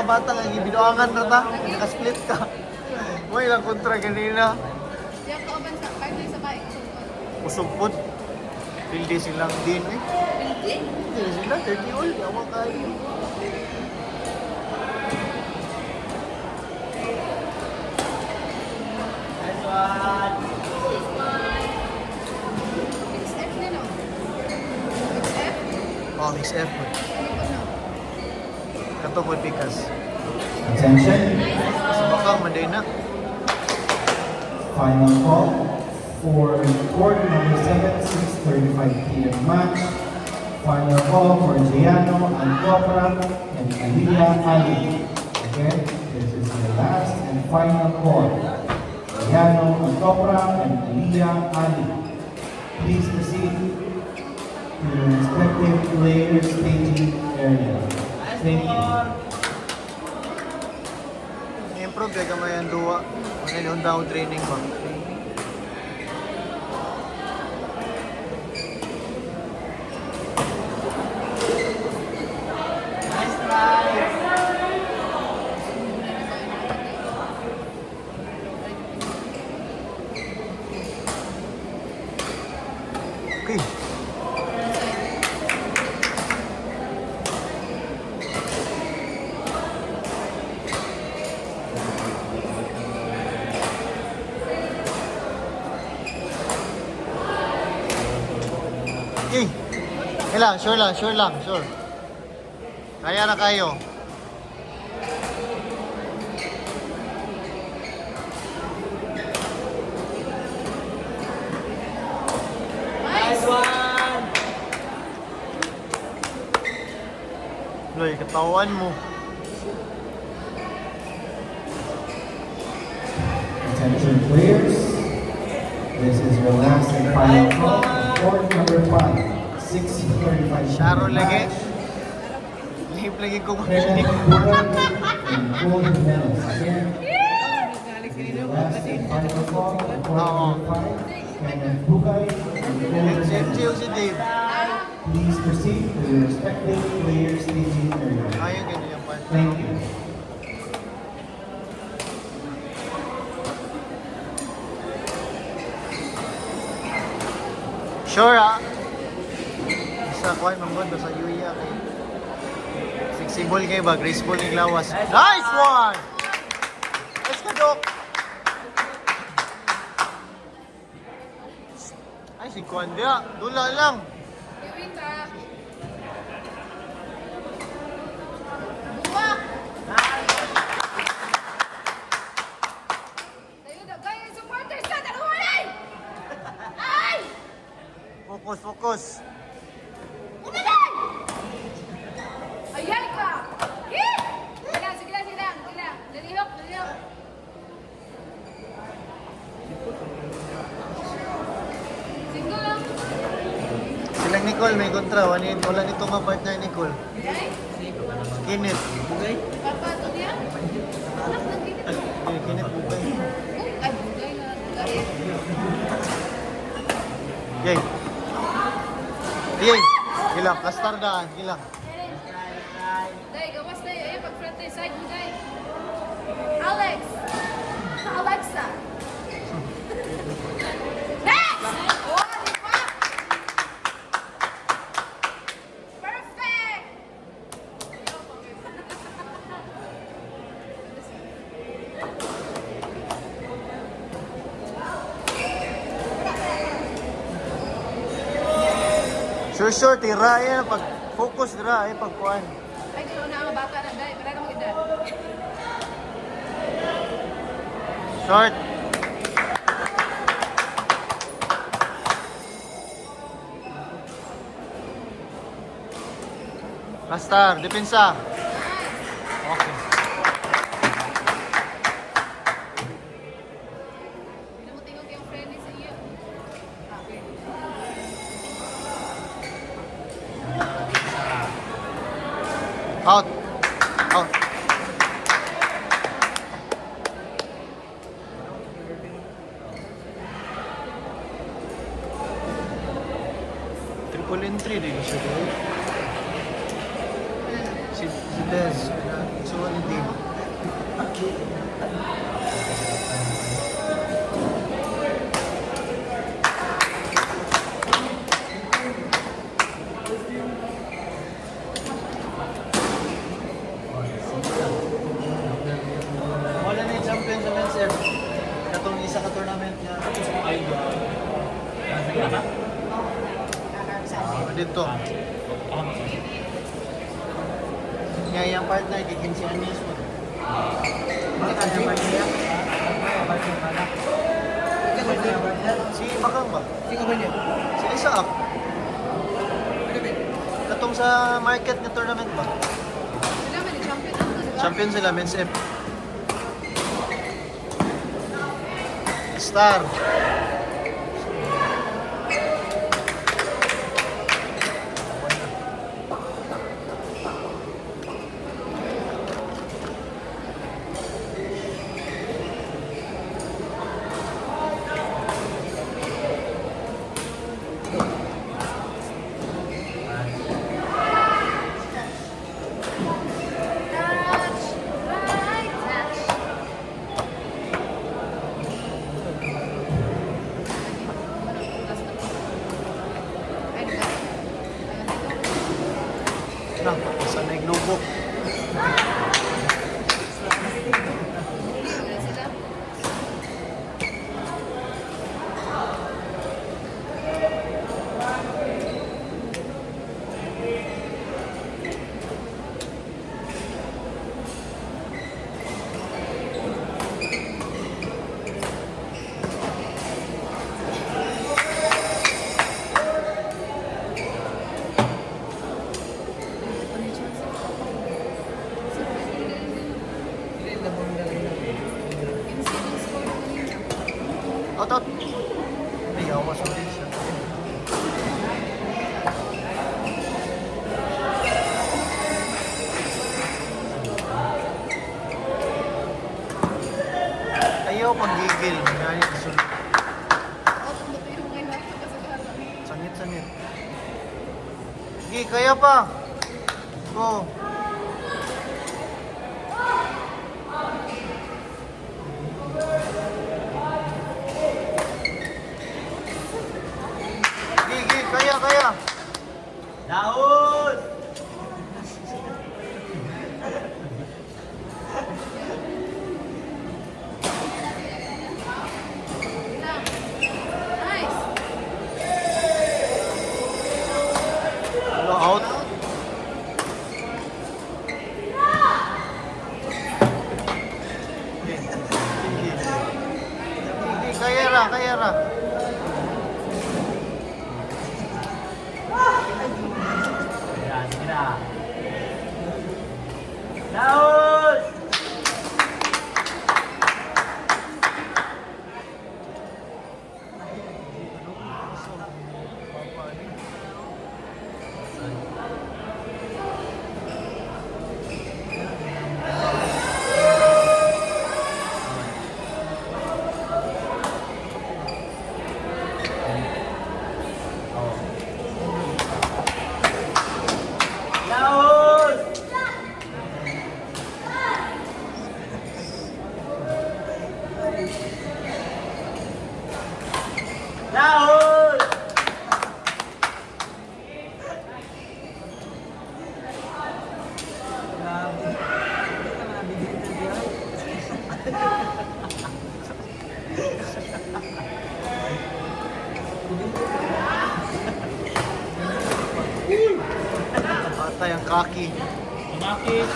mga bata nga gibinuangan na ta, naka-split ka. Mo ilang kontra kanina. Diyan ko ban sa partner sa bike. Usupod. Hindi silang din eh. Hindi. Hindi sila, 30 old. Awa kayo. Nice one. XF na no. XF? Oh, mix effort. Ano ko no? Kato po pikas. Attention. Sa bakang manday na. Final call for court number 7, 6:35 p.m. match. Final call for Giano Antopra and Aliyah Ali. Again, this is the last and final call. Giano Antopra and Aliyah Ali. Please proceed to your respective player staging area. Thank you. Improve kaya kamay ang duwa. Ano yung down training ba? Nice try! Okay. Okay. Okay lang, sure lang, sure. Kaya na kayo. Nice one! Loy, katawan mo. Attention players, this is your last and final call. Court number 5, 6:35 Sharo p.m. lagi. match. Lihip lagi ko Kevin makinig. Bugay and Golden Menace. Again, this is your last and final call. Court number 5, Kevin Bugay and Golden MJ o Menace. si Dave. Please proceed to your respective player staging area. Ayaw ganyan yung part. Thank you. Sure ha? Isa ko ay mamod sa Yuya kay flexible kayo ba? Graceful yung lawas. Nice one! Let's go, Doc! Ay, si Kwandia. Dula lang. Iwita. Buwak! Tayo na, kaya yung supporters ka, taluhalay! Ay! Focus, focus. Unaday! Ayan ka! Eh! Sige lang. Nalihok. Single lang. Silang Nicole may kontra. Wala nito nga partner Nicole. Ay! Kenneth. Papato niya? Anak ng ginit. Kenneth Bugay. Ay, bugay na. Yay. Yay. Gilang, kastar daan. Gilang. Day, gawas na yun. Pag-front tayo side mo, Day. Alex! Alexa! Next! Oh, di ba? Perfect! Sure, tira yan. Pag focus dira, pagkuhan. Ay, gano'n na ang bata na, Day. Para na mag-edad. Short. Pastar, depensa. Okay. Pinamutingog yung friendly sa iyo. Okay. Out. Out. Triple entry din siya. Si Dez. Suwan ni Dino. Wala na yung champion sa men's F. Katong isa ka tournament niya. Dito. Nga yung partner, kikin si Anis mo. Bakit ang yung partner? Si Bakang ba? Si Isaac. Katong sa market na tournament ba? Sila man, champion ako, di ba? Champion sila, men's F. Star. Touch, right touch. Ay, di ba? Na, sa naglobo. Wala sila. Out, out. May awas mo din siya. Ayaw panggigil. Nangyari sa sulit. Sangit-sangit. Sige, kaya pa. Go. Gigi, kaya. Daud! Nice. Hello, out. Gigi, kaya ra. Ayan, sige na. Daud! Daud! Daud! Patay ang kaki. Daud!